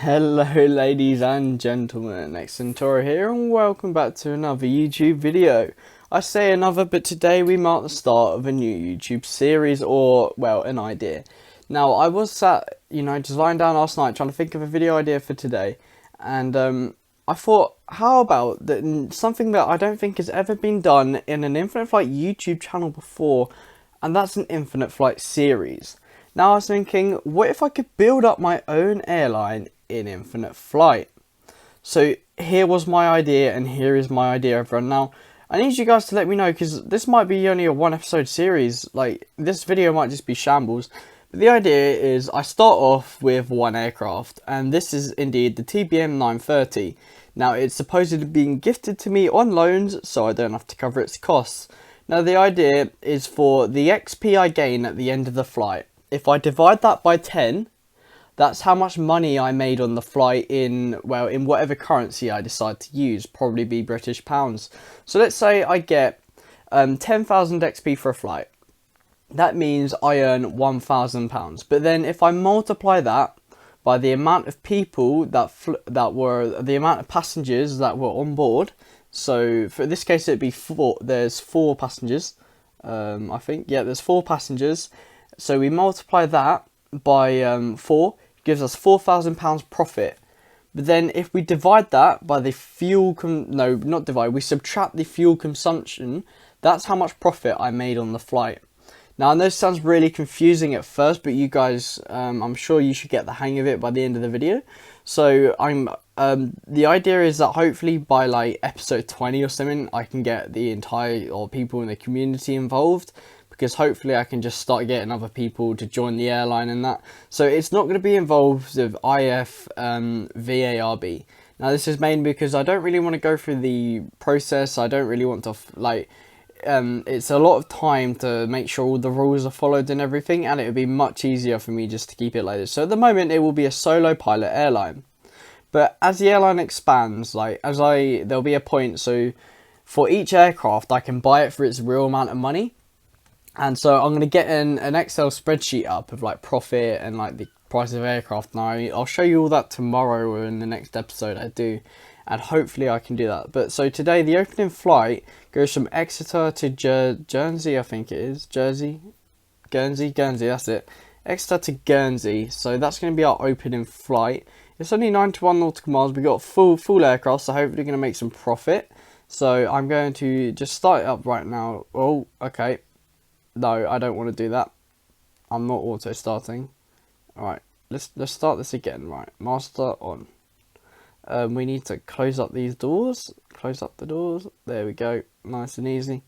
Hello ladies and gentlemen, Xentoro here and welcome back to another YouTube video. I say another, but today we mark the start of a new YouTube series, or, well, an idea. Now, I was sat, just lying down last night trying to think of a video idea for today, and I thought, how about something that I don't think has ever been done in an Infinite Flight YouTube channel before, and that's an Infinite Flight series. Now I was thinking, what if I could build up my own airline in Infinite Flight? So here was my idea, and here is my idea, everyone. Now, I need you guys to let me know, because this might be only a one episode series. Like, this video might just be shambles. But the idea is, I start off with one aircraft, and this is indeed the TBM 930. Now, it's supposedly being gifted to me on loans, so I don't have to cover its costs. Now, the idea is for the XP I gain at the end of the flight. If I divide that by 10, that's how much money I made on the flight in whatever currency I decide to use, probably be British pounds. So let's say I get 10,000 XP for a flight. That means I earn £1,000. But then if I multiply that by the amount of people that were the amount of passengers that were on board, so for this case it'd be four. There's 4 passengers, I think. Yeah, there's 4 passengers. So we multiply that by 4, gives us £4,000 profit. But then if we divide that by the we subtract the fuel consumption, that's how much profit I made on the flight. Now, I know this sounds really confusing at first, but you guys, I'm sure you should get the hang of it by the end of the video. So the idea is that hopefully by like episode 20 or something, I can get the entire, or people in the community involved, because hopefully I can just start getting other people to join the airline and that. So it's not going to be involved with VARB. Now, this is mainly because I don't really want to go through the process. I don't really want to, it's a lot of time to make sure all the rules are followed and everything, and it would be much easier for me just to keep it like this. So at the moment, it will be a solo pilot airline. But as the airline expands, there'll be a point, so for each aircraft, I can buy it for its real amount of money. And so I'm going to get an Excel spreadsheet up of like profit and like the price of aircraft. Now, I'll show you all that tomorrow or in the next episode I do. And hopefully I can do that. But so today the opening flight goes from Exeter to Guernsey, I think it is. Guernsey, that's it. Exeter to Guernsey. So that's going to be our opening flight. It's only 91 nautical miles. We got full aircraft, so hopefully going to make some profit. So I'm going to just start it up right now. Oh, okay. No, I don't want to do that. I'm not auto starting. Alright, let's start this again. Right, master on. We need to close up these doors. Close up the doors. There we go. Nice and easy.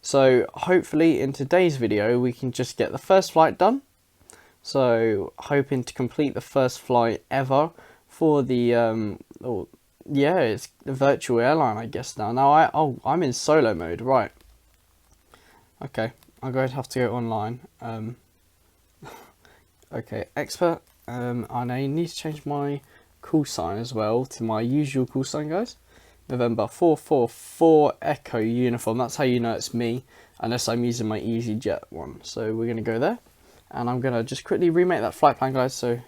So hopefully in today's video we can just get the first flight done. So hoping to complete the first flight ever for the it's the virtual airline, I guess now. Now I'm in solo mode, right. Okay. I'm going to have to go online. Okay, expert. And I need to change my call sign as well to my usual call sign, guys. November 444 Echo Uniform. That's how you know it's me, unless I'm using my EasyJet one. So we're going to go there, and I'm going to just quickly remake that flight plan, guys. So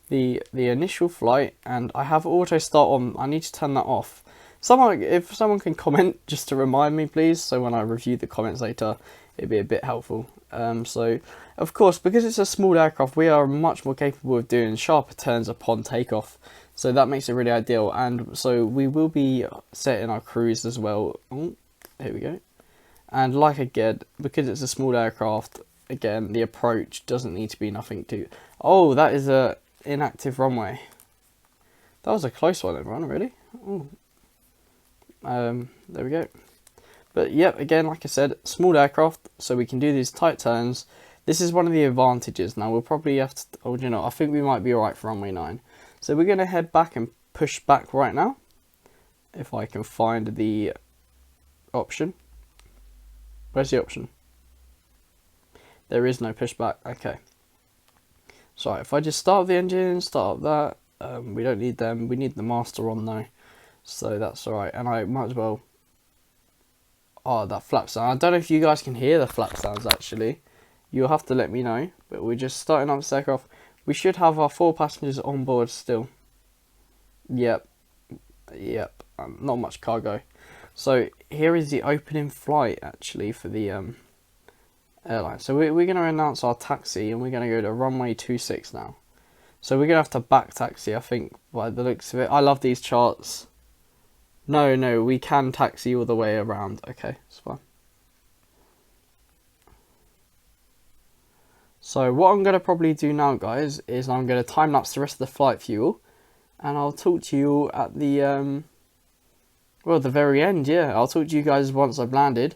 the initial flight, and I have auto start on. I need to turn that off. If someone can comment just to remind me, please, so when I review the comments later, it'd be a bit helpful. So, of course, because it's a small aircraft, we are much more capable of doing sharper turns upon takeoff. So that makes it really ideal. And so we will be setting our cruise as well. Oh, here we go. And like again, because it's a small aircraft, again, the approach doesn't need to be nothing too... Oh, that is a inactive runway. That was a close one, everyone, really. Oh. There we go. But yep, again, like I said, small aircraft, so we can do these tight turns. This is one of the advantages. Now we'll probably have to, I think we might be alright for runway 9. So we're going to head back and push back right now. If I can find the option. Where's the option? There is no pushback. Okay. So if I just start up the engine, start up that. We don't need them. We need the master on though. So that's alright. And I might as well... Oh, that flap sound. I don't know if you guys can hear the flap sounds actually. You'll have to let me know. But we're just starting up this aircraft. We should have our 4 passengers on board still. Yep, yep. Not much cargo. So here is the opening flight actually for the airline. So we're going to announce our taxi and we're going to go to runway 26 now. So we're going to have to back taxi, I think, by the looks of it. I love these charts. No, we can taxi all the way around. Okay, it's fine. So what I'm going to probably do now, guys, is I'm going to time-lapse the rest of the flight for you all. And I'll talk to you at the, well, the very end, yeah. I'll talk to you guys once I've landed.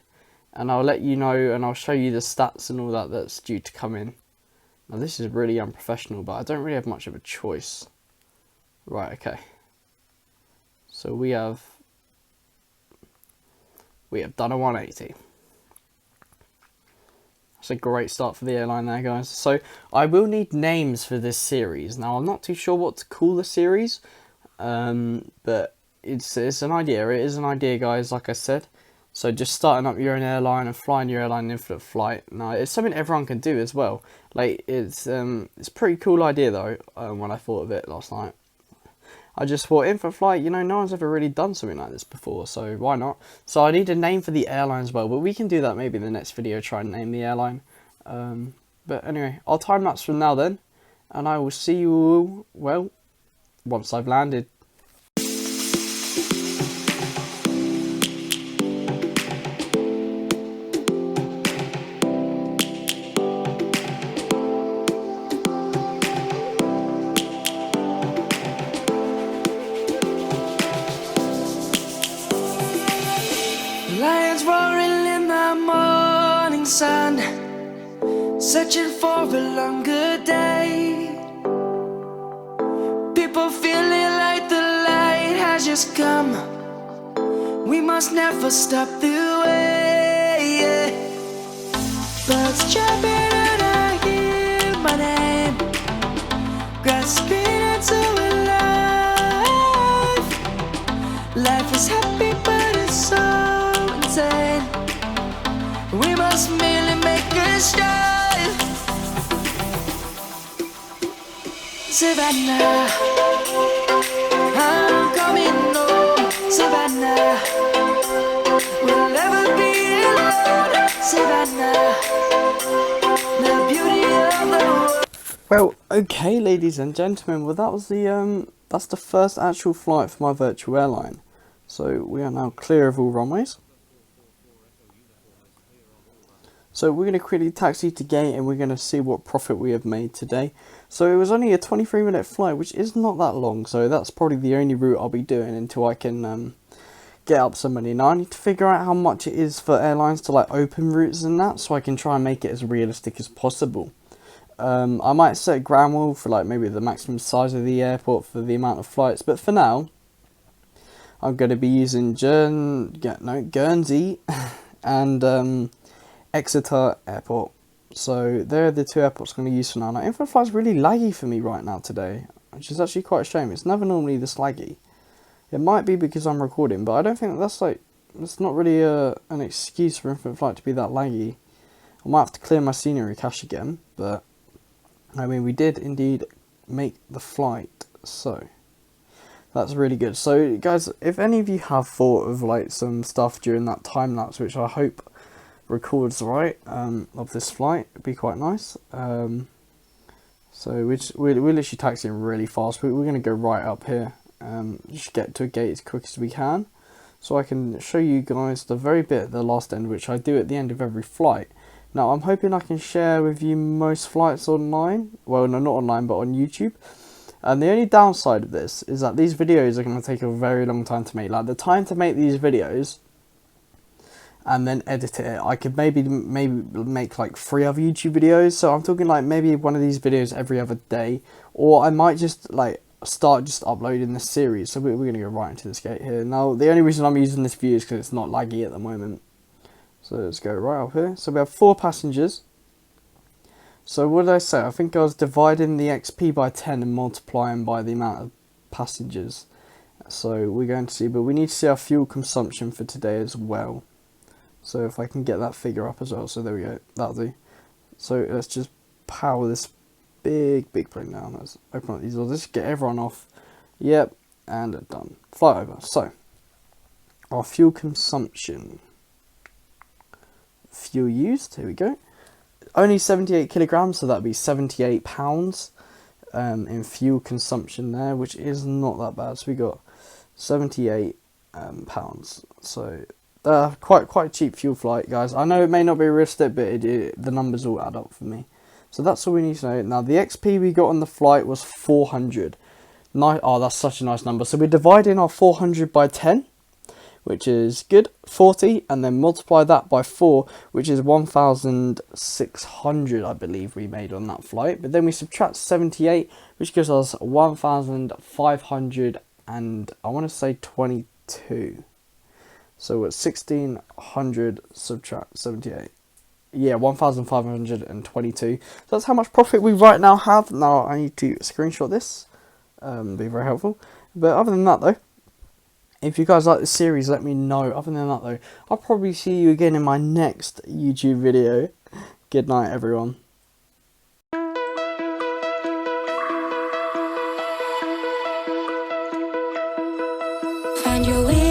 And I'll let you know and I'll show you the stats and all that that's due to come in. Now this is really unprofessional, but I don't really have much of a choice. Right, okay. So we have done a 180. That's a great start for the airline there, guys. So I will need names for this series. Now I'm not too sure what to call the series, but it's an idea. It is an idea, guys, like I said. So just starting up your own airline and flying your airline in infinite flight. Now it's something everyone can do as well. Like it's a pretty cool idea though. When I thought of it last night, I just thought infinite flight. You know, no one's ever really done something like this before, so why not? So I need a name for the airline as well, but we can do that maybe in the next video. Try and name the airline. But anyway, I'll time lapse from now then, and I will see you all, well, once I've landed. Lions roaring in the morning sun, searching for a longer day. People feeling like the light has just come. We must never stop the way. Birds chirping and I hear my name, grasping into life. Life is happy but it's so insane. We must merely make a strive. Savannah, I'm coming home. Savannah, we'll never be alone. Savannah, the beauty of the world. Well, okay, ladies and gentlemen. Well, that was that's the first actual flight for my virtual airline. So we are now clear of all runways. So we're going to quickly taxi to gate and we're going to see what profit we have made today. So it was only a 23-minute flight, which is not that long. So that's probably the only route I'll be doing until I can get up some money. Now I need to figure out how much it is for airlines to like open routes and that, so I can try and make it as realistic as possible. I might set a ground rule for like maybe the maximum size of the airport for the amount of flights. But for now, I'm going to be using Guernsey and Exeter Airport. So they're the two airports I'm going to use for now. Now, infinite flight's really laggy for me right now today, which is actually quite a shame. It's never normally this laggy. It might be because I'm recording, but I don't think that's not really an excuse for infinite flight to be that laggy. I might have to clear my scenery cache again, but I mean, we did indeed make the flight, so that's really good. So guys, if any of you have thought of like some stuff during that time lapse, which I hope records right, of this flight, it'd be quite nice. So we're literally taxiing really fast. We're going to go right up here, just get to a gate as quick as we can, so I can show you guys the very bit at the last end, which I do at the end of every flight. Now I'm hoping I can share with you most flights online, well no, not online but on YouTube. And the only downside of this is that these videos are going to take a very long time to make. Like the time to make these videos and then edit it, I could maybe make like 3 other YouTube videos. So I'm talking like maybe one of these videos every other day, or I might just like start just uploading this series. So we're going to go right into this gate here. Now the only reason I'm using this view is because it's not laggy at the moment. So let's go right up here. So we have 4 passengers. So what did I say? I think I was dividing the XP by 10 and multiplying by the amount of passengers. So we're going to see, but we need to see our fuel consumption for today as well. So if I can get that figure up as well. So there we go, that'll do. So let's just power this big plane down. Let's open up these doors, let's get everyone off. Yep, and done. Flight over. So, our fuel consumption. Fuel used, here we go. Only 78 kilograms, so that'd be 78 pounds in fuel consumption there, which is not that bad. So we got 78 pounds. So quite cheap fuel flight, guys. I know it may not be realistic, but the numbers all add up for me. So that's all we need to know. Now the XP we got on the flight was 400. Nice. Oh, that's such a nice number. So we're dividing our 400 by 10, which is good, 40, and then multiply that by 4, which is 1,600, I believe we made on that flight. But then we subtract 78, which gives us 1,500 and I want to say 22. So we're 1,600 subtract 78. Yeah, 1,522. So that's how much profit we right now have. Now I need to screenshot this. Be very helpful. But other than that though, if you guys like this series, let me know. Other than that though, I'll probably see you again in my next YouTube video. Good night, everyone. Find your way.